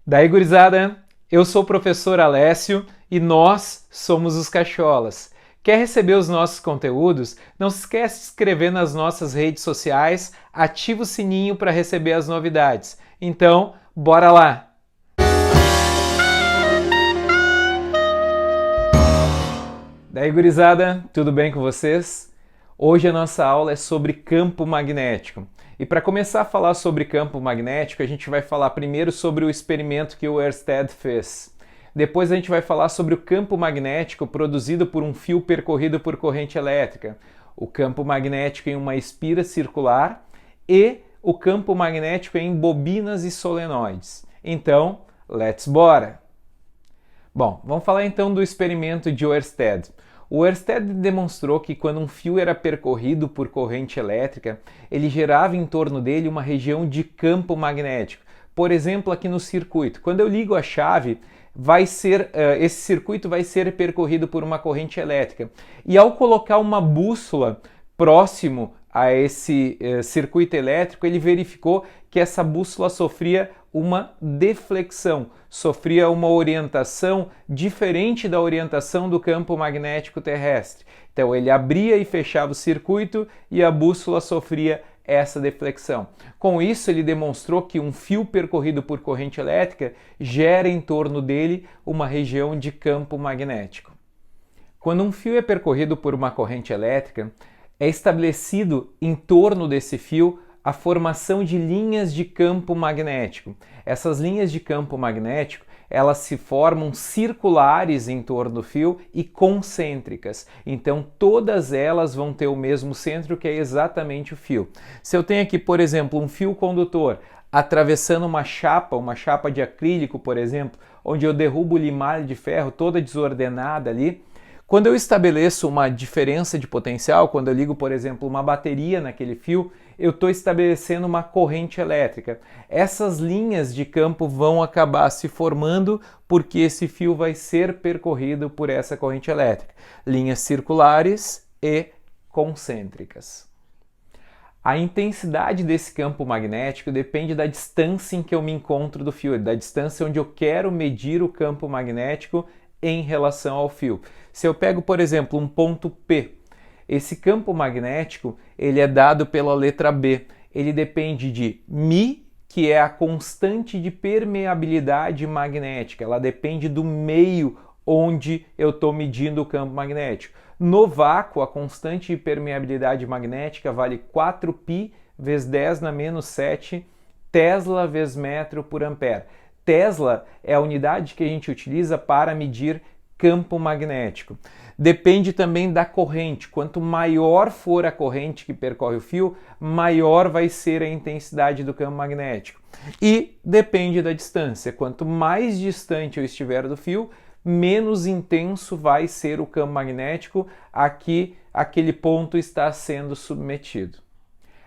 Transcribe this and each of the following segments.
Daí, gurizada, eu sou o professor Alessio e nós somos os Cacholas. Quer receber os nossos conteúdos? Não se esquece de se inscrever nas nossas redes sociais, ativa o sininho para receber as novidades. Então, bora lá! Daí, gurizada, tudo bem com vocês? Hoje a nossa aula é sobre campo magnético. E para começar a falar sobre campo magnético, a gente vai falar primeiro sobre o experimento que o Ørsted fez. Depois a gente vai falar sobre o campo magnético produzido por um fio percorrido por corrente elétrica, o campo magnético em uma espira circular e o campo magnético em bobinas e solenoides. Então, let's bora! Bom, vamos falar então do experimento de Ørsted. O Ørsted demonstrou que quando um fio era percorrido por corrente elétrica, ele gerava em torno dele uma região de campo magnético. Por exemplo, aqui no circuito. Quando eu ligo a chave, esse circuito vai ser percorrido por uma corrente elétrica. E ao colocar uma bússola próximo a esse circuito elétrico, ele verificou que essa bússola sofria uma deflexão, sofria uma orientação diferente da orientação do campo magnético terrestre. Então ele abria e fechava o circuito e a bússola sofria essa deflexão. Com isso, ele demonstrou que um fio percorrido por corrente elétrica gera em torno dele uma região de campo magnético. Quando um fio é percorrido por uma corrente elétrica, é estabelecido em torno desse fio a formação de linhas de campo magnético. Essas linhas de campo magnético, elas se formam circulares em torno do fio e concêntricas. Então, todas elas vão ter o mesmo centro, que é exatamente o fio. Se eu tenho aqui, por exemplo, um fio condutor atravessando uma chapa de acrílico, por exemplo, onde eu derrubo o limalho de ferro toda desordenada ali, quando eu estabeleço uma diferença de potencial, quando eu ligo, por exemplo, uma bateria naquele fio, eu estou estabelecendo uma corrente elétrica. Essas linhas de campo vão acabar se formando porque esse fio vai ser percorrido por essa corrente elétrica. Linhas circulares e concêntricas. A intensidade desse campo magnético depende da distância em que eu me encontro do fio, da distância onde eu quero medir o campo magnético em relação ao fio. Se eu pego, por exemplo, um ponto P, esse campo magnético ele é dado pela letra B. Ele depende de μ, que é a constante de permeabilidade magnética. Ela depende do meio onde eu estou medindo o campo magnético. No vácuo, a constante de permeabilidade magnética vale 4π vezes 10 na menos 7 Tesla vezes metro por ampere. Tesla é a unidade que a gente utiliza para medir campo magnético. Depende também da corrente. Quanto maior for a corrente que percorre o fio, maior vai ser a intensidade do campo magnético. E depende da distância. Quanto mais distante eu estiver do fio, menos intenso vai ser o campo magnético a que aquele ponto está sendo submetido.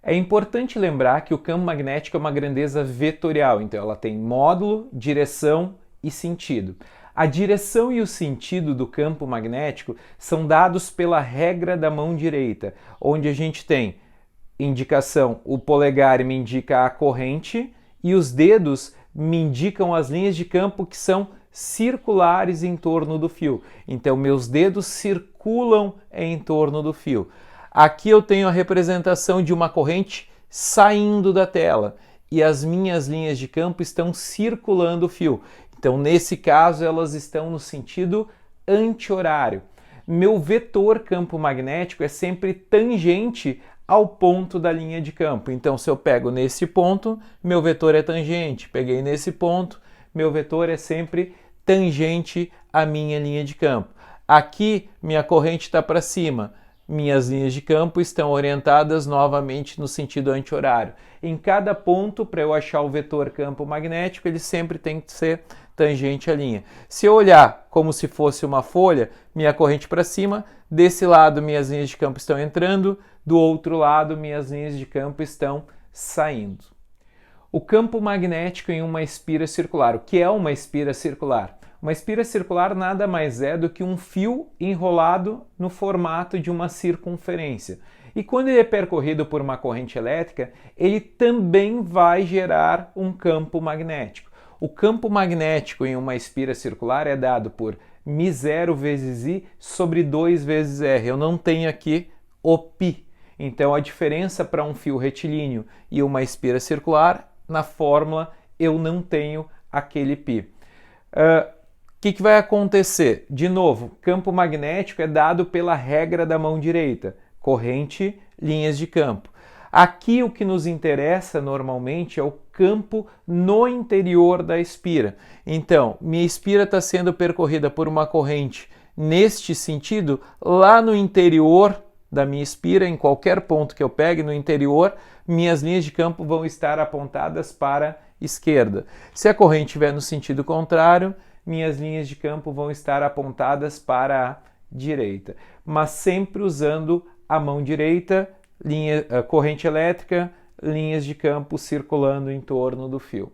É importante lembrar que o campo magnético é uma grandeza vetorial, então ela tem módulo, direção e sentido. A direção e o sentido do campo magnético são dados pela regra da mão direita, onde a gente tem indicação, o polegar me indica a corrente e os dedos me indicam as linhas de campo que são circulares em torno do fio. Então meus dedos circulam em torno do fio. Aqui eu tenho a representação de uma corrente saindo da tela e as minhas linhas de campo estão circulando o fio. Então, nesse caso, elas estão no sentido anti-horário. Meu vetor campo magnético é sempre tangente ao ponto da linha de campo. Então, se eu pego nesse ponto, meu vetor é tangente. Peguei nesse ponto, meu vetor é sempre tangente à minha linha de campo. Aqui, minha corrente está para cima. Minhas linhas de campo estão orientadas novamente no sentido anti-horário. Em cada ponto, para eu achar o vetor campo magnético, ele sempre tem que ser tangente à linha. Se eu olhar como se fosse uma folha, minha corrente para cima, desse lado minhas linhas de campo estão entrando, do outro lado minhas linhas de campo estão saindo. O campo magnético em uma espira circular. O que é uma espira circular? Uma espira circular nada mais é do que um fio enrolado no formato de uma circunferência. E quando ele é percorrido por uma corrente elétrica, ele também vai gerar um campo magnético. O campo magnético em uma espira circular é dado por μ0 vezes I sobre 2 vezes R. Eu não tenho aqui o π. Então, a diferença para um fio retilíneo e uma espira circular, na fórmula eu não tenho aquele π. O que vai acontecer? De novo, campo magnético é dado pela regra da mão direita, corrente, linhas de campo. Aqui o que nos interessa normalmente é o campo no interior da espira. Então, minha espira está sendo percorrida por uma corrente neste sentido, lá no interior da minha espira, em qualquer ponto que eu pegue no interior, minhas linhas de campo vão estar apontadas para a esquerda. Se a corrente estiver no sentido contrário, minhas linhas de campo vão estar apontadas para a direita, mas sempre usando a mão direita, corrente elétrica, linhas de campo circulando em torno do fio.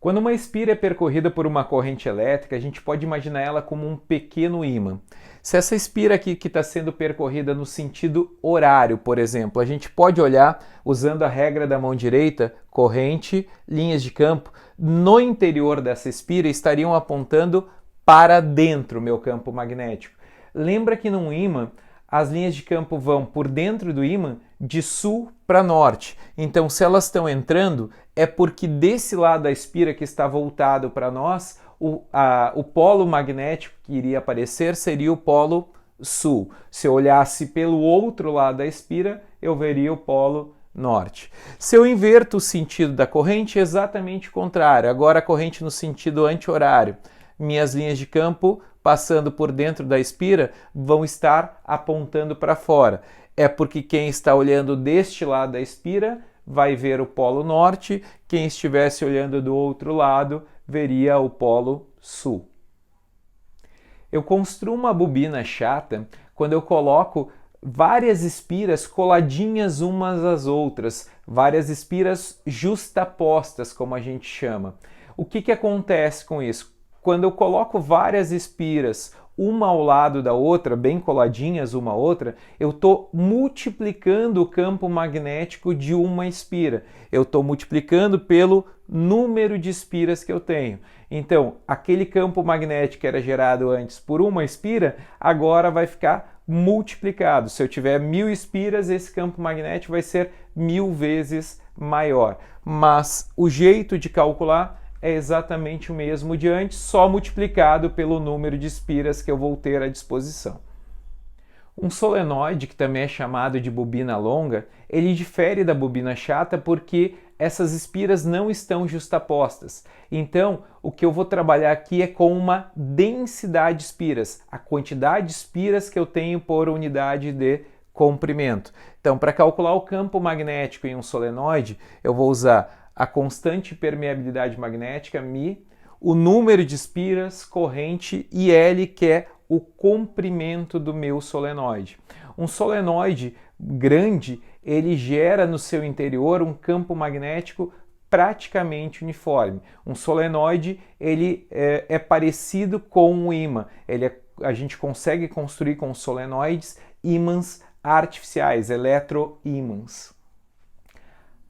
Quando uma espira é percorrida por uma corrente elétrica, a gente pode imaginar ela como um pequeno ímã. Se essa espira aqui que está sendo percorrida no sentido horário, por exemplo, a gente pode olhar, usando a regra da mão direita, corrente, linhas de campo, no interior dessa espira estariam apontando para dentro meu campo magnético. Lembra que num ímã, as linhas de campo vão por dentro do ímã de sul para norte. Então, se elas estão entrando, é porque desse lado da espira que está voltado para nós, o polo magnético que iria aparecer seria o polo sul. Se eu olhasse pelo outro lado da espira, eu veria o polo norte. Se eu inverto o sentido da corrente, é exatamente o contrário. Agora a corrente no sentido anti-horário. Minhas linhas de campo passando por dentro da espira vão estar apontando para fora. É porque quem está olhando deste lado da espira vai ver o polo norte, quem estivesse olhando do outro lado veria o polo sul. Eu construo uma bobina chata quando eu coloco várias espiras coladinhas umas às outras, várias espiras justapostas, como a gente chama. O que acontece com isso? Quando eu coloco várias espiras, uma ao lado da outra, bem coladinhas uma à outra, eu estou multiplicando o campo magnético de uma espira. Eu estou multiplicando pelo número de espiras que eu tenho. Então, aquele campo magnético que era gerado antes por uma espira, agora vai ficar multiplicado. Se eu tiver 1000 espiras, esse campo magnético vai ser 1000 vezes maior. Mas o jeito de calcular é exatamente o mesmo de antes, só multiplicado pelo número de espiras que eu vou ter à disposição. Um solenoide, que também é chamado de bobina longa, ele difere da bobina chata porque essas espiras não estão justapostas. Então, o que eu vou trabalhar aqui é com uma densidade de espiras, a quantidade de espiras que eu tenho por unidade de comprimento. Então, para calcular o campo magnético em um solenoide, eu vou usar a constante permeabilidade magnética, μ, o número de espiras, corrente, e L, que é o comprimento do meu solenoide. Um solenoide grande, ele gera no seu interior um campo magnético praticamente uniforme. Um solenoide, ele é parecido com um ímã. A gente consegue construir com solenoides ímãs artificiais, eletroímãs.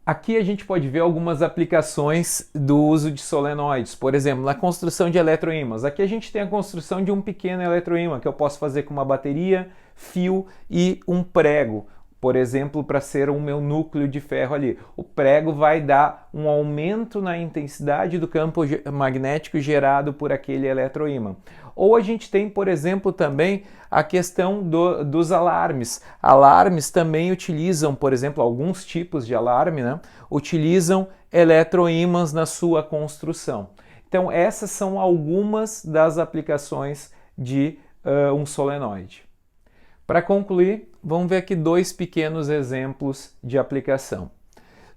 Aqui a gente pode ver algumas aplicações do uso de solenoides. Por exemplo, na construção de eletroímãs. Aqui a gente tem a construção de um pequeno eletroímã que eu posso fazer com uma bateria, fio e um prego. Por exemplo, para ser o meu núcleo de ferro ali. O prego vai dar um aumento na intensidade do campo magnético gerado por aquele eletroímã. Ou a gente tem, por exemplo, também a questão dos alarmes. Alarmes também utilizam, por exemplo, alguns tipos de alarme, né, utilizam eletroímãs na sua construção. Então, essas são algumas das aplicações de um solenoide. Para concluir, vamos ver aqui dois pequenos exemplos de aplicação.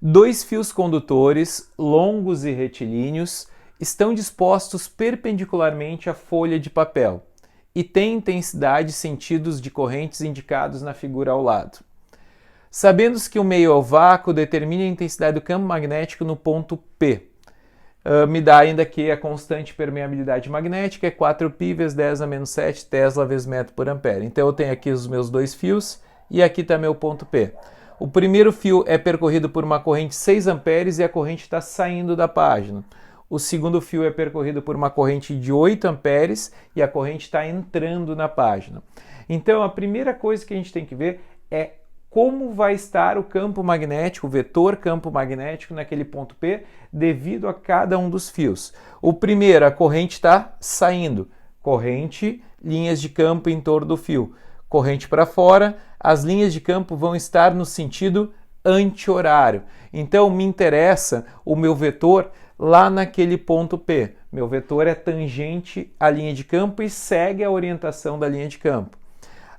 Dois fios condutores longos e retilíneos estão dispostos perpendicularmente à folha de papel e têm intensidade e sentidos de correntes indicados na figura ao lado. Sabendo-se que o meio é o vácuo, determine a intensidade do campo magnético no ponto P. Me dá ainda que a constante permeabilidade magnética é 4π vezes 10 a menos 7 Tesla vezes metro por ampere. Então eu tenho aqui os meus dois fios e aqui está meu ponto P. O primeiro fio é percorrido por uma corrente 6 amperes e a corrente está saindo da página. o segundo fio é percorrido por uma corrente de 8 amperes e a corrente está entrando na página. Então, a primeira coisa que a gente tem que ver é como vai estar o campo magnético, o vetor campo magnético naquele ponto P, devido a cada um dos fios. O primeiro, a corrente está saindo. Corrente, linhas de campo em torno do fio. Corrente para fora, as linhas de campo vão estar no sentido anti-horário. Então, me interessa o meu vetor lá naquele ponto P. Meu vetor é tangente à linha de campo e segue a orientação da linha de campo.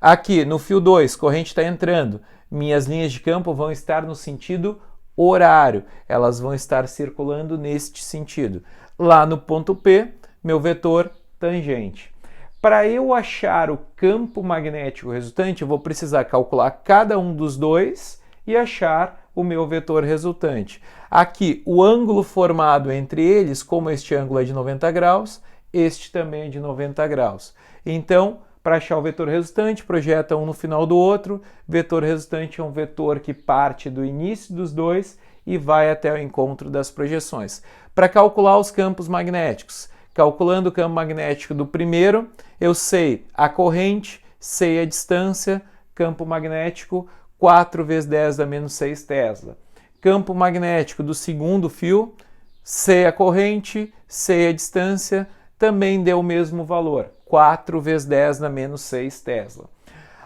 Aqui, no fio 2, corrente está entrando. Minhas linhas de campo vão estar no sentido horário. Elas vão estar circulando neste sentido. Lá no ponto P, meu vetor tangente. Para eu achar o campo magnético resultante, eu vou precisar calcular cada um dos dois e achar o meu vetor resultante. Aqui, o ângulo formado entre eles, como este ângulo é de 90 graus, este também é de 90 graus. Então, para achar o vetor resultante, projeta um no final do outro. Vetor resultante é um vetor que parte do início dos dois e vai até o encontro das projeções. Para calcular os campos magnéticos, calculando o campo magnético do primeiro, eu sei a corrente, sei a distância, campo magnético 4 vezes 10 a menos 6 Tesla. Campo magnético do segundo fio, sei a corrente, sei a distância, também deu o mesmo valor, 4 vezes 10 a menos 6 Tesla.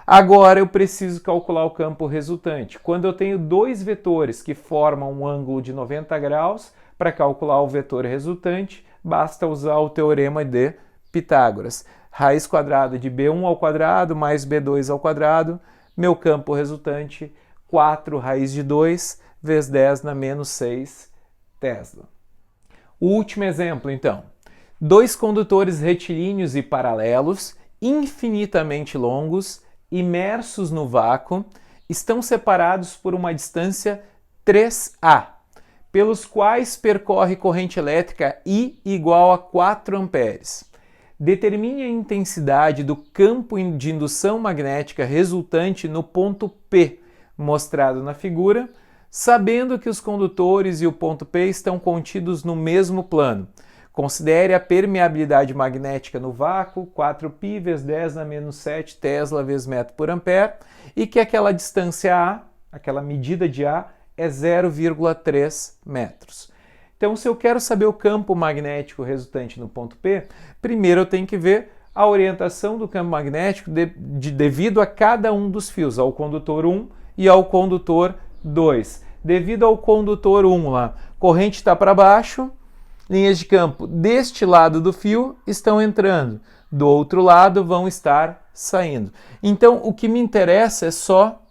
Agora eu preciso calcular o campo resultante. Quando eu tenho dois vetores que formam um ângulo de 90 graus, para calcular o vetor resultante, basta usar o teorema de Pitágoras. Raiz quadrada de B1 ao quadrado mais B2 ao quadrado, meu campo resultante, 4 raiz de 2 vezes 10 na menos 6 Tesla. O último exemplo, então. Dois condutores retilíneos e paralelos, infinitamente longos, imersos no vácuo, estão separados por uma distância 3A, pelos quais percorre corrente elétrica I igual a 4 amperes. Determine a intensidade do campo de indução magnética resultante no ponto P, mostrado na figura, sabendo que os condutores e o ponto P estão contidos no mesmo plano. Considere a permeabilidade magnética no vácuo, 4π vezes 10 na menos 7 Tesla vezes metro por ampere, e que aquela distância A, aquela medida de A, é 0,3 metros. Então, se eu quero saber o campo magnético resultante no ponto P, primeiro eu tenho que ver a orientação do campo magnético devido a cada um dos fios, ao condutor 1 e ao condutor 2. Devido ao condutor 1 lá, corrente está para baixo, linhas de campo deste lado do fio estão entrando, do outro lado vão estar saindo. Então, o que me interessa é só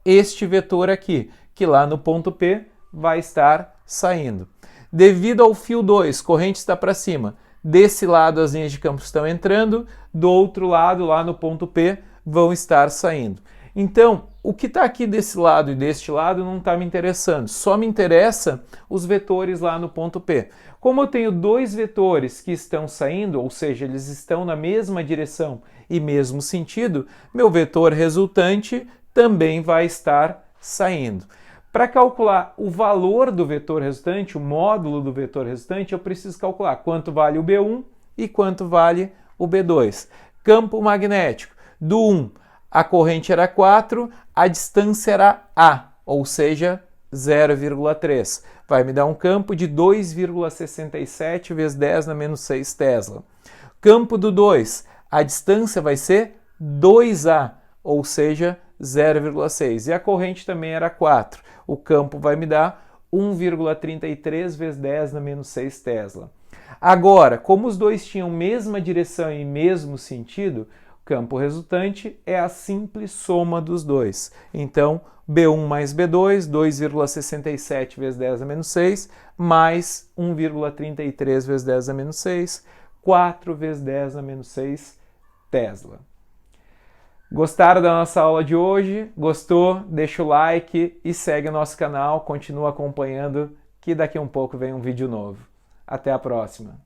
este vetor aqui, que lá no ponto P vai estar saindo. Devido ao fio 2, corrente está para cima, desse lado as linhas de campo estão entrando, do outro lado, lá no ponto P, vão estar saindo. Então, o que está aqui desse lado e deste lado não está me interessando, só me interessa os vetores lá no ponto P. Como eu tenho dois vetores que estão saindo, ou seja, eles estão na mesma direção e mesmo sentido, meu vetor resultante também vai estar saindo. Para calcular o valor do vetor resultante, o módulo do vetor resultante, eu preciso calcular quanto vale o B1 e quanto vale o B2. Campo magnético. Do 1, a corrente era 4, a distância era A, ou seja, 0,3. Vai me dar um campo de 2,67 vezes 10 na menos 6 Tesla. Campo do 2, a distância vai ser 2A, ou seja, 0,6. E a corrente também era 4. O campo vai me dar 1,33 vezes 10 na menos 6 Tesla. Agora, como os dois tinham mesma direção e mesmo sentido, o campo resultante é a simples soma dos dois. Então, B1 mais B2, 2,67 vezes 10 a menos 6, mais 1,33 vezes 10 a menos 6, 4 vezes 10 a menos 6 Tesla. Gostaram da nossa aula de hoje? Gostou? Deixa o like e segue o nosso canal, continua acompanhando que daqui a um pouco vem um vídeo novo. Até a próxima!